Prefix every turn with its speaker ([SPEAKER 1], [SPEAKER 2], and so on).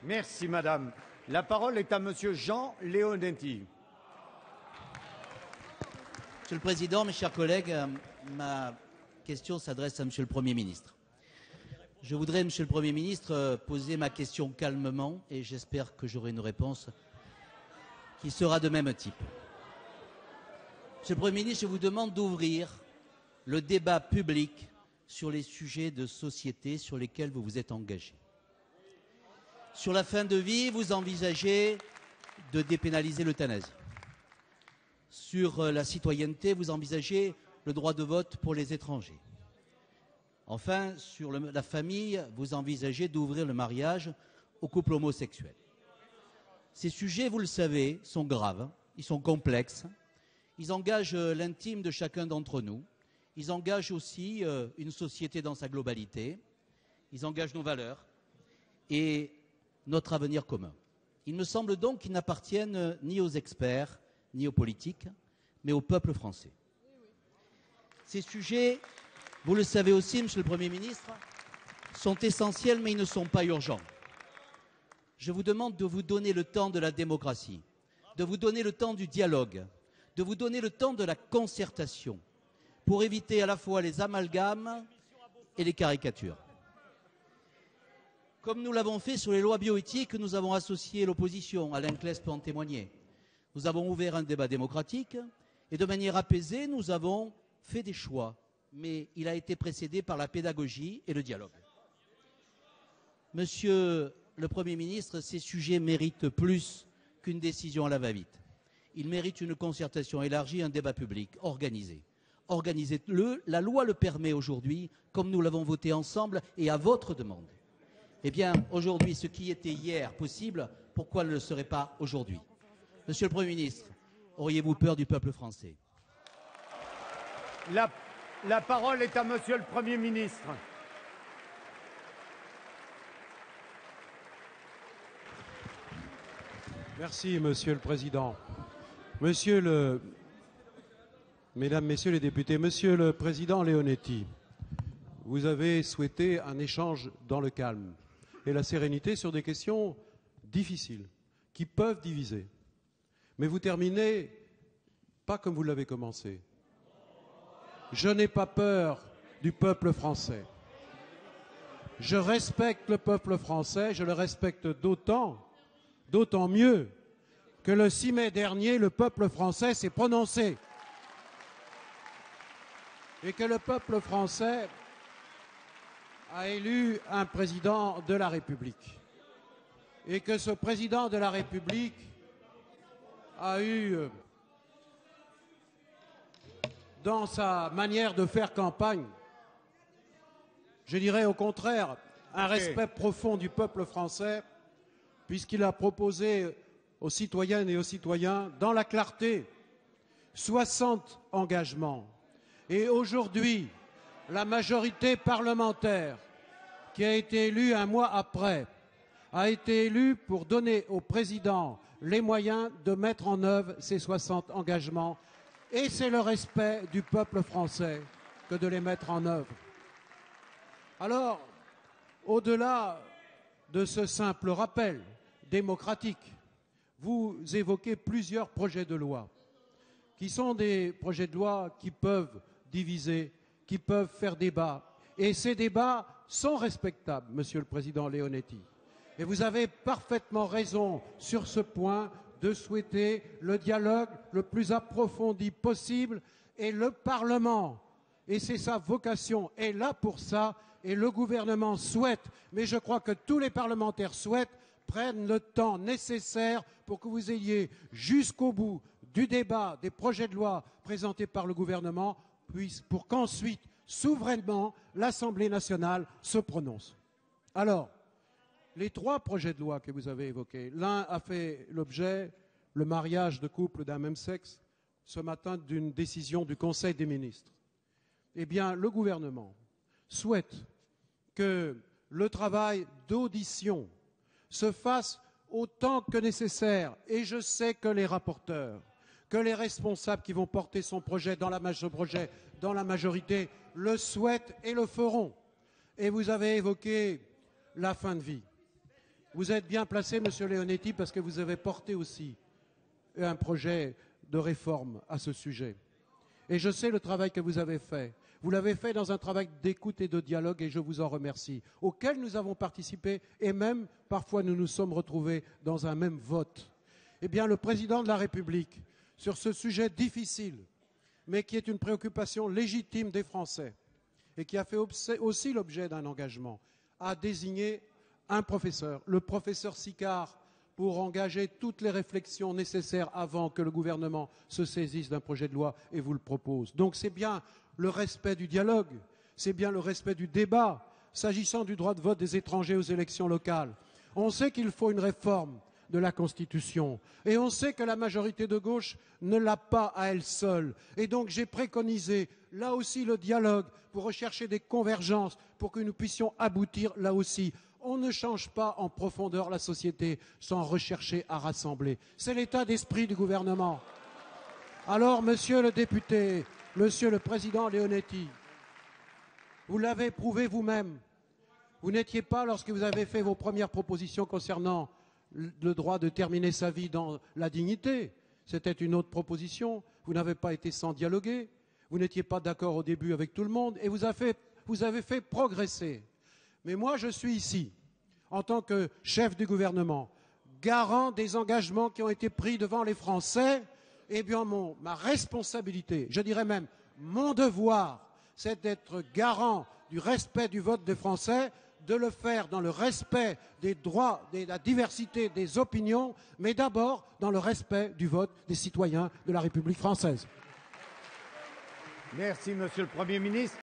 [SPEAKER 1] Merci, madame. La parole est à monsieur Jean Leonetti.
[SPEAKER 2] Monsieur le Président, mes chers collègues, ma question s'adresse à Monsieur le Premier ministre. Je voudrais, Monsieur le Premier ministre, poser ma question calmement et j'espère que j'aurai une réponse qui sera de même type. Monsieur le Premier ministre, je vous demande d'ouvrir le débat public sur les sujets de société sur lesquels vous vous êtes engagé. Sur la fin de vie, vous envisagez de dépénaliser l'euthanasie. Sur la citoyenneté, vous envisagez le droit de vote pour les étrangers. Enfin, sur la famille, vous envisagez d'ouvrir le mariage aux couples homosexuels. Ces sujets, vous le savez, sont graves, ils sont complexes, ils engagent l'intime de chacun d'entre nous, ils engagent aussi une société dans sa globalité, ils engagent nos valeurs et notre avenir commun. Il me semble donc qu'ils n'appartiennent ni aux experts, ni aux politiques, mais au peuple français. Ces sujets, vous le savez aussi, Monsieur le Premier ministre, sont essentiels, mais ils ne sont pas urgents. Je vous demande de vous donner le temps de la démocratie, de vous donner le temps du dialogue, de vous donner le temps de la concertation, pour éviter à la fois les amalgames et les caricatures. Comme nous l'avons fait sur les lois bioéthiques, nous avons associé l'opposition. Alain Claes peut en témoigner. Nous avons ouvert un débat démocratique et de manière apaisée, nous avons fait des choix. Mais il a été précédé par la pédagogie et le dialogue. Monsieur le Premier ministre, ces sujets méritent plus qu'une décision à la va-vite. Ils méritent une concertation élargie, un débat public organisé. Organisez-le, la loi le permet aujourd'hui, comme nous l'avons voté ensemble et à votre demande. Eh bien, aujourd'hui, ce qui était hier possible, pourquoi ne le serait pas aujourd'hui? Monsieur le Premier ministre, auriez-vous peur du peuple français?
[SPEAKER 1] La parole est à monsieur le Premier ministre.
[SPEAKER 3] Merci, Monsieur le Président. Mesdames, Messieurs les députés, Monsieur le Président Leonetti, vous avez souhaité un échange dans le calme et la sérénité sur des questions difficiles qui peuvent diviser. Mais vous terminez pas comme vous l'avez commencé. Je n'ai pas peur du peuple français. Je respecte le peuple français, je le respecte d'autant mieux que le 6 mai dernier, le peuple français s'est prononcé. Et que le peuple français a élu un président de la République. Et que ce président de la République a eu, dans sa manière de faire campagne, je dirais au contraire, un respect profond du peuple français, puisqu'il a proposé aux citoyennes et aux citoyens, dans la clarté, 60 engagements. Et aujourd'hui, la majorité parlementaire, qui a été élue un mois après, a été élue pour donner au président les moyens de mettre en œuvre ces 60 engagements. Et c'est le respect du peuple français que de les mettre en œuvre. Alors, au-delà de ce simple rappel démocratique, vous évoquez plusieurs projets de loi, qui sont des projets de loi qui peuvent diviser, qui peuvent faire débat. Et ces débats sont respectables, Monsieur le Président Leonetti. Et vous avez parfaitement raison sur ce point de souhaiter le dialogue le plus approfondi possible et le Parlement, et c'est sa vocation, est là pour ça, et le gouvernement souhaite, mais je crois que tous les parlementaires souhaitent, prennent le temps nécessaire pour que vous ayez jusqu'au bout du débat des projets de loi présentés par le gouvernement, pour qu'ensuite, souverainement, l'Assemblée nationale se prononce. Alors, les trois projets de loi que vous avez évoqués, l'un a fait l'objet, le mariage de couples d'un même sexe, ce matin d'une décision du Conseil des ministres. Eh bien, le gouvernement souhaite que le travail d'audition se fasse autant que nécessaire. Et je sais que les rapporteurs, que les responsables qui vont porter son projet dans la majorité le souhaitent et le feront. Et vous avez évoqué la fin de vie. Vous êtes bien placé, Monsieur Leonetti, parce que vous avez porté aussi un projet de réforme à ce sujet. Et je sais le travail que vous avez fait. Vous l'avez fait dans un travail d'écoute et de dialogue, et je vous en remercie, auquel nous avons participé, et même, parfois, nous nous sommes retrouvés dans un même vote. Eh bien, le président de la République, sur ce sujet difficile, mais qui est une préoccupation légitime des Français, et qui a fait aussi l'objet d'un engagement, a désigné un professeur, le professeur Sicard, pour engager toutes les réflexions nécessaires avant que le gouvernement se saisisse d'un projet de loi et vous le propose. Donc c'est bien le respect du dialogue, c'est bien le respect du débat, s'agissant du droit de vote des étrangers aux élections locales. On sait qu'il faut une réforme de la Constitution, et on sait que la majorité de gauche ne l'a pas à elle seule. Et donc j'ai préconisé, là aussi, le dialogue pour rechercher des convergences, pour que nous puissions aboutir, là aussi. On ne change pas en profondeur la société sans rechercher à rassembler. C'est l'état d'esprit du gouvernement. Alors, monsieur le député, monsieur le président Leonetti, vous l'avez prouvé vous-même. Vous n'étiez pas, lorsque vous avez fait vos premières propositions concernant le droit de terminer sa vie dans la dignité. C'était une autre proposition. Vous n'avez pas été sans dialoguer. Vous n'étiez pas d'accord au début avec tout le monde et vous avez fait progresser. Mais moi, je suis ici, en tant que chef du gouvernement, garant des engagements qui ont été pris devant les Français. Eh bien, ma responsabilité, je dirais même mon devoir, c'est d'être garant du respect du vote des Français, de le faire dans le respect des droits, de la diversité des opinions, mais d'abord dans le respect du vote des citoyens de la République française.
[SPEAKER 1] Merci, Monsieur le Premier ministre.